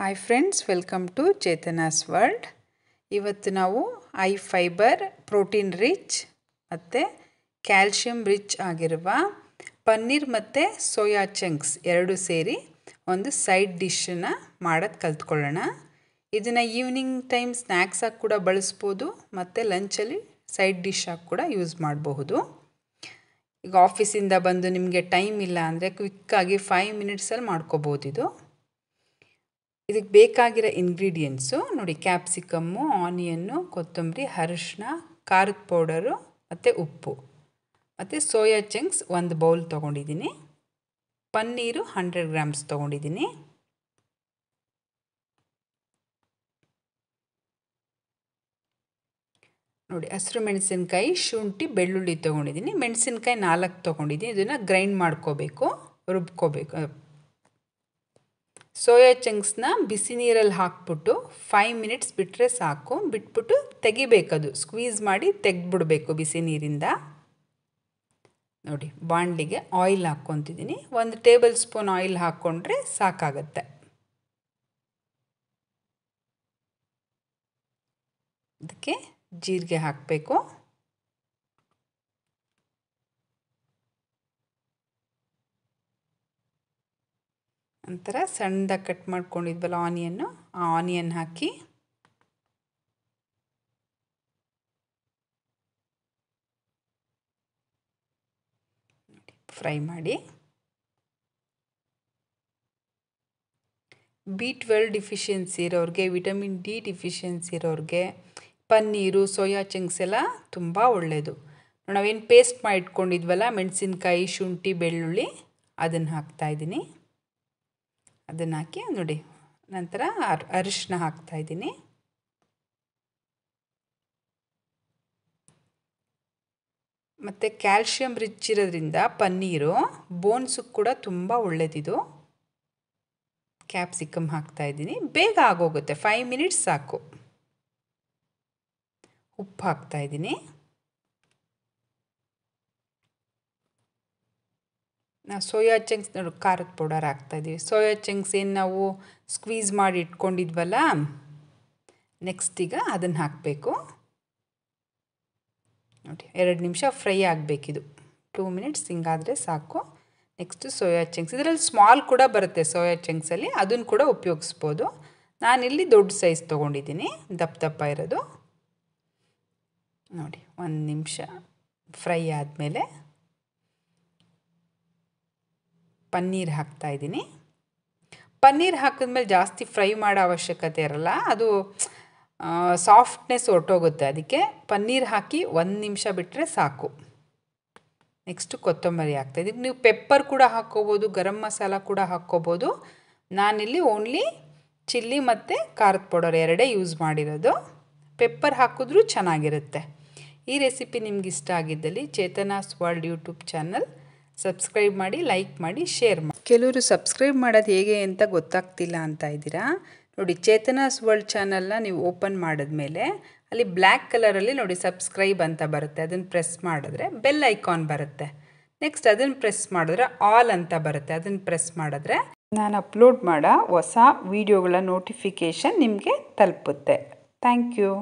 Hi friends, welcome to Chetana's world. ಇವತ್ತು ನಾವು high fiber, protein rich ಮತ್ತು ಕ್ಯಾಲ್ಶಿಯಂ ರಿಚ್ ಆಗಿರುವ ಪನ್ನೀರ್ ಮತ್ತು ಸೋಯಾ ಚಂಕ್ಸ್ ಎರಡು ಸೇರಿ ಒಂದು ಸೈಡ್ ಡಿಶನ್ನು ಮಾಡೋದು ಕಲ್ತ್ಕೊಳ್ಳೋಣ. ಇದನ್ನು ಈವ್ನಿಂಗ್ ಟೈಮ್ ಸ್ನ್ಯಾಕ್ಸಾಗಿ ಕೂಡ ಬಳಸ್ಬೋದು ಮತ್ತು ಲಂಚಲ್ಲಿ ಸೈಡ್ ಡಿಶ್ಶಾಗಿ ಕೂಡ ಯೂಸ್ ಮಾಡಬಹುದು. ಈಗ ಆಫೀಸಿಂದ ಬಂದು ನಿಮಗೆ ಟೈಮ್ ಇಲ್ಲ ಅಂದರೆ ಕ್ವಿಕ್ಕಾಗಿ 5 ಮಿನಿಟ್ಸಲ್ಲಿ ಮಾಡ್ಕೋಬೋದು. ಇದಕ್ಕೆ ಬೇಕಾಗಿರೋ ಇಂಗ್ರೀಡಿಯೆಂಟ್ಸು ನೋಡಿ: ಕ್ಯಾಪ್ಸಿಕಮ್ಮು, ಆನಿಯನ್ನು, ಕೊತ್ತಂಬರಿ, ಅರಿಶಿನ, ಖಾರದ ಪೌಡರು ಮತ್ತು ಉಪ್ಪು ಮತ್ತು ಸೋಯಾ ಚಂಕ್ಸ್ 1 ಬೌಲ್ ತೊಗೊಂಡಿದ್ದೀನಿ. ಪನ್ನೀರು 100 ಗ್ರಾಮ್ಸ್ ತೊಗೊಂಡಿದ್ದೀನಿ. ನೋಡಿ, ಹಸಿರು ಮೆಣಸಿನ್ಕಾಯಿ, ಶುಂಠಿ, ಬೆಳ್ಳುಳ್ಳಿ ತೊಗೊಂಡಿದ್ದೀನಿ. ಮೆಣಸಿನ್ಕಾಯಿ 4 ತೊಗೊಂಡಿದ್ದೀನಿ. ಇದನ್ನು ಗ್ರೈಂಡ್ ಮಾಡ್ಕೋಬೇಕು, ರುಬ್ಕೋಬೇಕು. ಸೋಯಾ ಚಂಕ್ಸ್ನ ಬಿಸಿ ನೀರಲ್ಲಿ ಹಾಕ್ಬಿಟ್ಟು 5 ಮಿನಿಟ್ಸ್ ಬಿಟ್ಟರೆ ಸಾಕು. ಬಿಟ್ಬಿಟ್ಟು ತೆಗಿಬೇಕದು, ಸ್ಕ್ವೀಸ್ ಮಾಡಿ ತೆಗೆದ್ಬಿಡ್ಬೇಕು ಬಿಸಿ ನೀರಿಂದ. ನೋಡಿ, ಬಾಣಲಿಗೆ ಆಯಿಲ್ ಹಾಕ್ಕೊತಿದ್ದೀನಿ. 1 ಟೇಬಲ್ ಸ್ಪೂನ್ ಆಯಿಲ್ ಹಾಕ್ಕೊಂಡ್ರೆ ಸಾಕಾಗತ್ತೆ. ಅದಕ್ಕೆ ಜೀರಿಗೆ ಹಾಕಬೇಕು. ನಂತರ ಸಣ್ಣದಾಗಿ ಕಟ್ ಮಾಡ್ಕೊಂಡಿದ್ವಲ್ಲ ಆನಿಯನ್ನು, ಆ ಆನಿಯನ್ ಹಾಕಿ ಫ್ರೈ ಮಾಡಿ. B12 ಡಿಫಿಷಿಯನ್ಸಿ ಇರೋರಿಗೆ, ವಿಟಮಿನ್ ಡಿ ಡಿಫಿಷಿಯನ್ಸಿ ಇರೋರಿಗೆ ಪನ್ನೀರು, ಸೋಯಾ ಚಂಕ್ಸ್ ಎಲ್ಲ ತುಂಬ ಒಳ್ಳೆಯದು. ನಾವೇನು ಪೇಸ್ಟ್ ಮಾಡಿ ಇಟ್ಕೊಂಡಿದ್ವಲ್ಲ ಮೆಣಸಿನ್ಕಾಯಿ, ಶುಂಠಿ, ಬೆಳ್ಳುಳ್ಳಿ, ಅದನ್ನು ಹಾಕ್ತಾಯಿದ್ದೀನಿ. ಅದನ್ನು ಹಾಕಿ ನೋಡಿ, ನಂತರ ಅರಿಶಿನ ಹಾಕ್ತಾಯಿದ್ದೀನಿ. ಮತ್ತು ಕ್ಯಾಲ್ಶಿಯಂ ರಿಚ್ ಇರೋದ್ರಿಂದ ಪನ್ನೀರು ಬೋನ್ಸಿಗೆ ಕೂಡ ತುಂಬ ಒಳ್ಳೆಯದಿದು. ಕ್ಯಾಪ್ಸಿಕಮ್ ಹಾಕ್ತಾಯಿದ್ದೀನಿ. ಬೇಗ ಆಗೋಗುತ್ತೆ, 5 ಮಿನಿಟ್ಸ್ ಸಾಕು. ಉಪ್ಪು ಹಾಕ್ತಾಯಿದ್ದೀನಿ. ನಾವು ಸೋಯಾ ಚಂಕ್ಸ್ ನೋಡಿ, ಖಾರದ ಪೌಡರ್ ಹಾಕ್ತಾಯಿದ್ದೀವಿ. ಸೋಯಾ ಚಂಕ್ಸ್ ಏನು ನಾವು ಸ್ಕ್ವೀಸ್ ಮಾಡಿ ಇಟ್ಕೊಂಡಿದ್ವಲ್ಲ, ನೆಕ್ಸ್ಟ್ ಈಗ ಅದನ್ನು ಹಾಕಬೇಕು. ನೋಡಿ, 2 ನಿಮಿಷ ಫ್ರೈ ಆಗಬೇಕಿದು. 2 ಮಿನಿಟ್ಸ್ ಹಿಂಗಾದರೆ ಸಾಕು. ನೆಕ್ಸ್ಟು ಸೋಯಾ ಚಂಕ್ಸ್, ಇದರಲ್ಲಿ ಸ್ಮಾಲ್ ಕೂಡ ಬರುತ್ತೆ ಸೋಯಾ ಚಂಕ್ಸಲ್ಲಿ, ಅದನ್ನು ಕೂಡ ಉಪಯೋಗಿಸ್ಬೋದು. ನಾನಿಲ್ಲಿ ದೊಡ್ಡ ಸೈಜ್ ತೊಗೊಂಡಿದ್ದೀನಿ, ದಪ್ಪ ಇರೋದು. ನೋಡಿ, 1 ನಿಮಿಷ ಫ್ರೈ ಆದಮೇಲೆ ಪನ್ನೀರ್ ಹಾಕ್ತಾಯಿದ್ದೀನಿ. ಪನ್ನೀರ್ ಹಾಕಿದ್ಮೇಲೆ ಜಾಸ್ತಿ ಫ್ರೈ ಮಾಡೋ ಅವಶ್ಯಕತೆ ಇರಲ್ಲ, ಅದು ಸಾಫ್ಟ್ನೆಸ್ ಹೊರಟೋಗುತ್ತೆ. ಅದಕ್ಕೆ ಪನ್ನೀರ್ ಹಾಕಿ 1 ನಿಮಿಷ ಬಿಟ್ಟರೆ ಸಾಕು. ನೆಕ್ಸ್ಟು ಕೊತ್ತಂಬರಿ ಹಾಕ್ತಾಯಿದ್ದೀನಿ. ನೀವು ಪೆಪ್ಪರ್ ಕೂಡ ಹಾಕ್ಕೋಬೋದು, ಗರಂ ಮಸಾಲ ಕೂಡ ಹಾಕ್ಕೋಬೋದು. ನಾನಿಲ್ಲಿ ಓನ್ಲಿ ಚಿಲ್ಲಿ ಮತ್ತು ಖಾರದ ಪೌಡರ್ ಎರಡೇ ಯೂಸ್ ಮಾಡಿರೋದು. ಪೆಪ್ಪರ್ ಹಾಕಿದ್ರೂ ಚೆನ್ನಾಗಿರುತ್ತೆ. ಈ ರೆಸಿಪಿ ನಿಮ್ಗೆ ಇಷ್ಟ ಆಗಿದ್ದಲ್ಲಿ Chetana's world YouTube channel subscribe ಮಾಡಿ, ಲೈಕ್ ಮಾಡಿ, ಶೇರ್ ಮಾಡಿ. ಕೆಲವರು ಸಬ್ಸ್ಕ್ರೈಬ್ ಮಾಡೋದು ಹೇಗೆ ಅಂತ ಗೊತ್ತಾಗ್ತಿಲ್ಲ ಅಂತ ಇದ್ದೀರಾ. ನೋಡಿ, ಚೇತನಾಸ್ ವರ್ಲ್ಡ್ ಚಾನಲ್ನ ನೀವು ಓಪನ್ ಮಾಡಿದ್ಮೇಲೆ ಅಲ್ಲಿ ಬ್ಲ್ಯಾಕ್ ಕಲರಲ್ಲಿ ನೋಡಿ ಸಬ್ಸ್ಕ್ರೈಬ್ ಅಂತ ಬರುತ್ತೆ. ಅದನ್ನು ಪ್ರೆಸ್ ಮಾಡಿದ್ರೆ ಬೆಲ್ ಐಕಾನ್ ಬರುತ್ತೆ. ನೆಕ್ಸ್ಟ್ ಅದನ್ನು ಪ್ರೆಸ್ ಮಾಡಿದ್ರೆ ಆಲ್ ಅಂತ ಬರುತ್ತೆ. ಅದನ್ನು ಪ್ರೆಸ್ ಮಾಡಿದ್ರೆ ನಾನು ಅಪ್ಲೋಡ್ ಮಾಡೋ ಹೊಸ ವೀಡಿಯೋಗಳ ನೋಟಿಫಿಕೇಷನ್ ನಿಮಗೆ ತಲುಪುತ್ತೆ. Thank you.